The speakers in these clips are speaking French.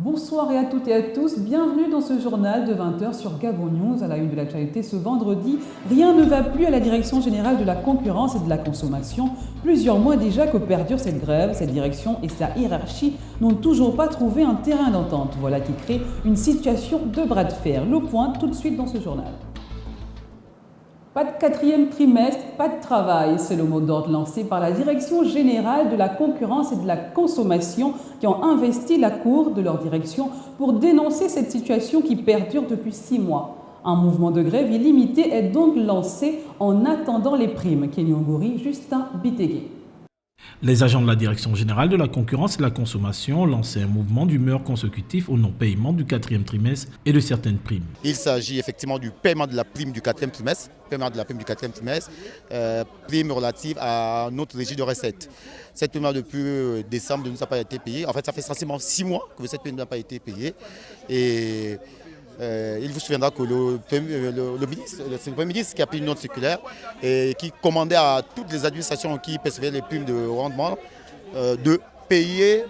Bonsoir à toutes et à tous, bienvenue dans ce journal de 20 h sur Gabon News. À la une de l'actualité ce vendredi, rien ne va plus à la Direction générale de la concurrence et de la consommation. Plusieurs mois déjà que perdure cette grève, cette direction et sa hiérarchie n'ont toujours pas trouvé un terrain d'entente. Voilà qui crée une situation de bras de fer. Le point tout de suite dans ce journal. Pas de quatrième trimestre, pas de travail, c'est le mot d'ordre lancé par la Direction générale de la concurrence et de la consommation qui ont investi la Cour de leur direction pour dénoncer cette situation qui perdure depuis 6 mois. Un mouvement de grève illimité est donc lancé en attendant les primes. Kenny Oguri, Justin Bitégué. Les agents de la Direction générale de la concurrence et de la consommation ont lancé un mouvement d'humeur consécutif au non-paiement du quatrième trimestre et de certaines primes. Il s'agit effectivement du paiement de la prime du quatrième trimestre, prime relative à notre régime de recettes. Cette prime depuis décembre ne nous a pas été payée. En fait, ça fait essentiellement 6 mois que cette prime n'a pas été payée. Et il vous souviendra que le Premier ministre qui a pris une note circulaire et qui commandait à toutes les administrations qui percevaient les primes de rendement de payer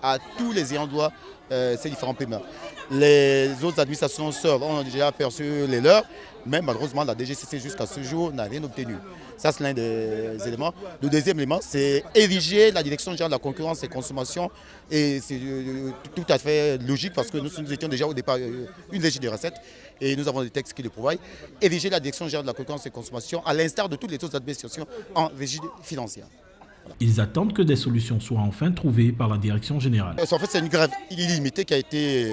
à tous les ayants droit ces différents paiements. Les autres administrations seules ont déjà perçu les leurs, mais malheureusement la DGCC jusqu'à ce jour n'a rien obtenu. Ça, c'est l'un des éléments. Le deuxième élément, c'est ériger la Direction générale de la concurrence et consommation. Et c'est tout à fait logique parce que nous étions déjà au départ une régie des recettes et nous avons des textes qui le prouvent. Ériger la Direction générale de la concurrence et consommation à l'instar de toutes les autres administrations en régie financière. Voilà. Ils attendent que des solutions soient enfin trouvées par la Direction générale. En fait, c'est une grève illimitée qui a été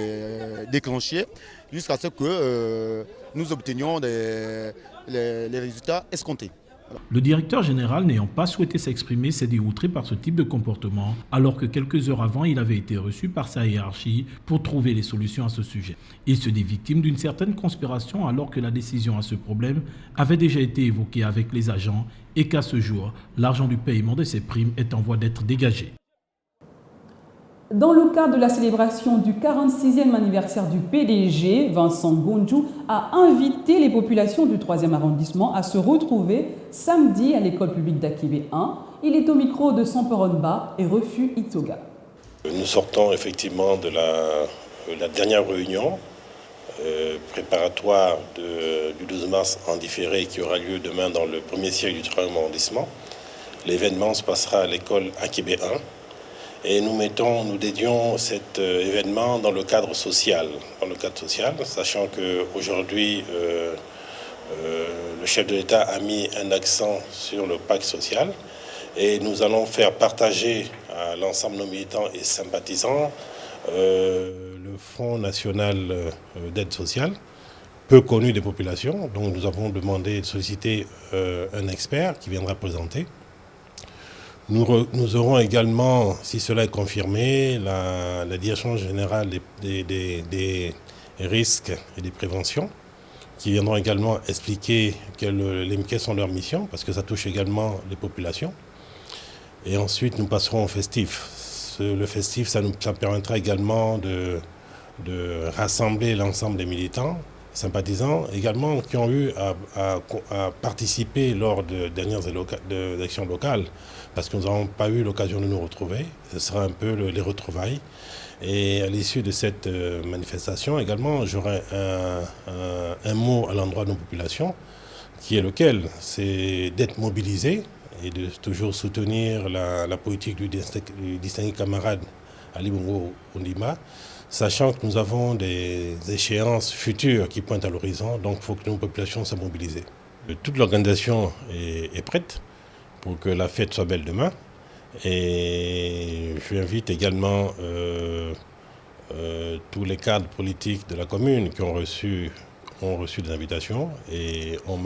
déclenchée jusqu'à ce que nous obtenions les résultats escomptés. Le directeur général n'ayant pas souhaité s'exprimer s'est dit outré par ce type de comportement, alors que quelques heures avant, il avait été reçu par sa hiérarchie pour trouver les solutions à ce sujet. Il se dit victime d'une certaine conspiration alors que la décision à ce problème avait déjà été évoquée avec les agents et qu'à ce jour, l'argent du paiement de ces primes est en voie d'être dégagé. Dans le cadre de la célébration du 46e anniversaire du PDG, Vincent Gondjou a invité les populations du 3e arrondissement à se retrouver samedi à l'école publique d'Akibé 1. Il est au micro de Samperonba et Refu Itoga. Nous sortons effectivement de la dernière réunion préparatoire du 12 mars en différé qui aura lieu demain dans le premier siège du 3e arrondissement. L'événement se passera à l'école Akibé 1. Et nous dédions cet événement dans le cadre social, sachant qu'aujourd'hui, le chef de l'État a mis un accent sur le pacte social et nous allons faire partager à l'ensemble de nos militants et sympathisants le Fonds national d'aide sociale, peu connu des populations. Donc nous avons demandé de solliciter un expert qui viendra présenter. Nous aurons également, si cela est confirmé, la Direction générale des risques et des préventions, qui viendront également expliquer quelles sont leurs missions, parce que ça touche également les populations. Et ensuite, nous passerons au festif. Le festif, ça permettra également de rassembler l'ensemble des militants, sympathisants, également qui ont eu à participer lors de dernières élections locales, parce que nous n'avons pas eu l'occasion de nous retrouver. Ce sera un peu les retrouvailles. Et à l'issue de cette manifestation, également, j'aurai un mot à l'endroit de nos populations, qui est lequel? C'est d'être mobilisés et de toujours soutenir la politique du distingué camarade Ali Bongo Ondimba, sachant que nous avons des échéances futures qui pointent à l'horizon, donc il faut que nos populations soient mobilisées. Toute l'organisation est prête pour que la fête soit belle demain. Et je invite également tous les cadres politiques de la commune qui ont reçu des invitations et ont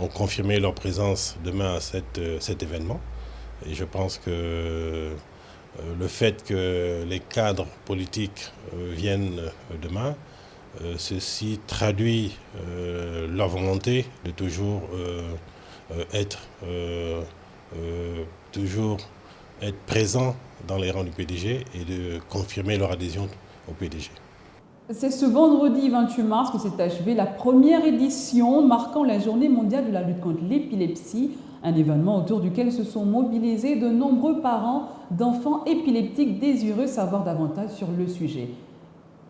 confirmé leur présence demain à cet événement. Et je pense que le fait que les cadres politiques viennent demain, ceci traduit leur volonté de toujours être présents dans les rangs du PDG et de confirmer leur adhésion au PDG. C'est ce vendredi 28 mars que s'est achevée la première édition marquant la journée mondiale de la lutte contre l'épilepsie. Un événement autour duquel se sont mobilisés de nombreux parents d'enfants épileptiques désireux savoir davantage sur le sujet.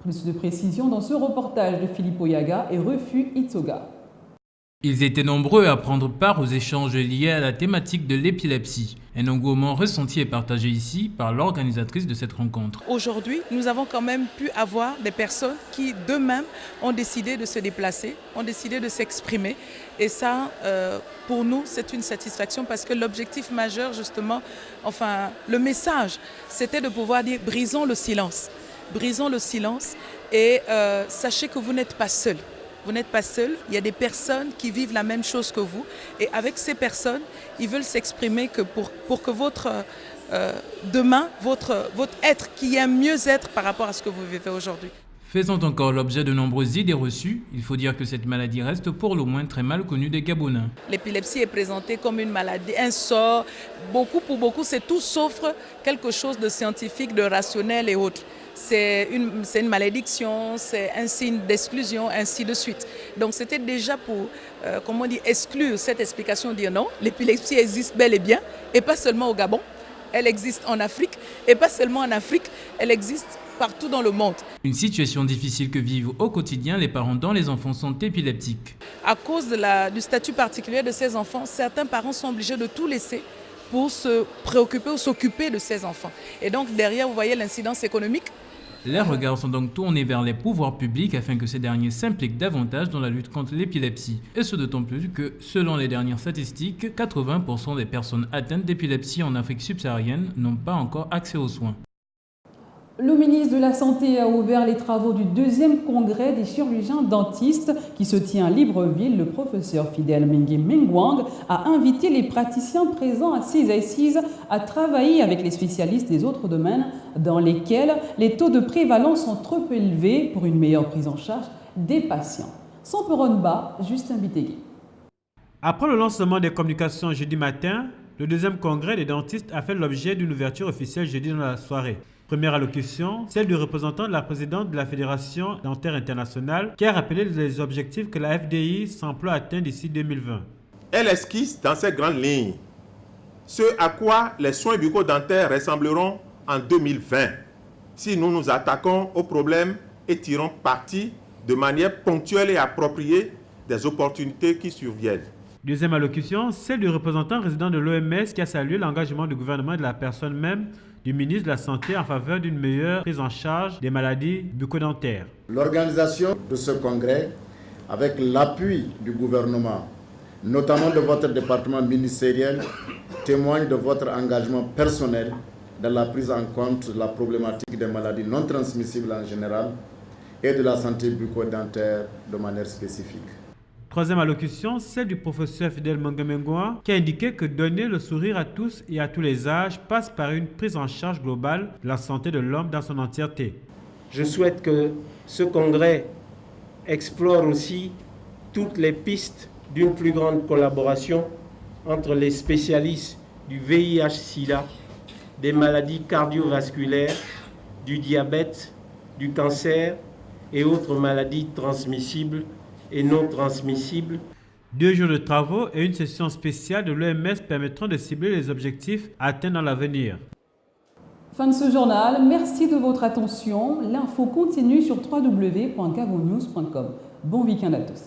Plus de précisions dans ce reportage de Philippe Oyaga et Refu Itsoga. Ils étaient nombreux à prendre part aux échanges liés à la thématique de l'épilepsie. Un engouement ressenti et partagé ici par l'organisatrice de cette rencontre. Aujourd'hui, nous avons quand même pu avoir des personnes qui d'eux-mêmes ont décidé de se déplacer, ont décidé de s'exprimer. Et ça, pour nous, c'est une satisfaction parce que l'objectif majeur, justement, enfin, le message, c'était de pouvoir dire brisons le silence. Brisons le silence et sachez que vous n'êtes pas seuls. Vous n'êtes pas seul, il y a des personnes qui vivent la même chose que vous. Et avec ces personnes, ils veulent s'exprimer que pour que votre demain, votre être, qu'il y ait un mieux-être par rapport à ce que vous vivez aujourd'hui. Faisant encore l'objet de nombreuses idées reçues, il faut dire que cette maladie reste pour le moins très mal connue des Gabonais. L'épilepsie est présentée comme une maladie, un sort. Pour beaucoup, c'est tout sauf quelque chose de scientifique, de rationnel et autres. C'est une malédiction, c'est un signe d'exclusion, ainsi de suite. Donc c'était déjà pour, exclure cette explication, dire non, l'épilepsie existe bel et bien, et pas seulement au Gabon, elle existe en Afrique, et pas seulement en Afrique, elle existe partout dans le monde. Une situation difficile que vivent au quotidien les parents dont les enfants sont épileptiques. À cause du statut particulier de ces enfants, certains parents sont obligés de tout laisser pour se préoccuper ou s'occuper de ces enfants. Et donc derrière, vous voyez l'incidence économique. Les regards sont donc tournés vers les pouvoirs publics afin que ces derniers s'impliquent davantage dans la lutte contre l'épilepsie. Et ce d'autant plus que, selon les dernières statistiques, 80% des personnes atteintes d'épilepsie en Afrique subsaharienne n'ont pas encore accès aux soins. Le ministre de la Santé a ouvert les travaux du 2e congrès des chirurgiens dentistes qui se tient à Libreville. Le professeur Fidel Mengue Mengwang a invité les praticiens présents à ces assises à travailler avec les spécialistes des autres domaines dans lesquels les taux de prévalence sont trop élevés pour une meilleure prise en charge des patients. Sans Peronba, Justin Bitegui. Après le lancement des communications jeudi matin, le 2e congrès des dentistes a fait l'objet d'une ouverture officielle jeudi dans la soirée. Première allocution, celle du représentant de la présidente de la Fédération dentaire internationale qui a rappelé les objectifs que la FDI s'emploie à atteindre d'ici 2020. Elle esquisse dans ces grandes lignes ce à quoi les soins bucco-dentaires ressembleront en 2020 si nous nous attaquons aux problèmes et tirons parti de manière ponctuelle et appropriée des opportunités qui surviennent. Deuxième allocution, celle du représentant résident de l'OMS qui a salué l'engagement du gouvernement et de la personne même du ministre de la Santé en faveur d'une meilleure prise en charge des maladies bucco-dentaires. L'organisation de ce congrès, avec l'appui du gouvernement, notamment de votre département ministériel, témoigne de votre engagement personnel dans la prise en compte de la problématique des maladies non transmissibles en général et de la santé bucco-dentaire de manière spécifique. Troisième allocution, celle du professeur Fidel Mengue Mengwang qui a indiqué que donner le sourire à tous et à tous les âges passe par une prise en charge globale de la santé de l'homme dans son entièreté. Je souhaite que ce congrès explore aussi toutes les pistes d'une plus grande collaboration entre les spécialistes du VIH-Sida, des maladies cardiovasculaires, du diabète, du cancer et autres maladies transmissibles et non transmissibles. 2 jours de travaux et une session spéciale de l'OMS permettront de cibler les objectifs atteints dans l'avenir. Fin de ce journal, merci de votre attention. L'info continue sur www.gabonnews.com. Bon week-end à tous.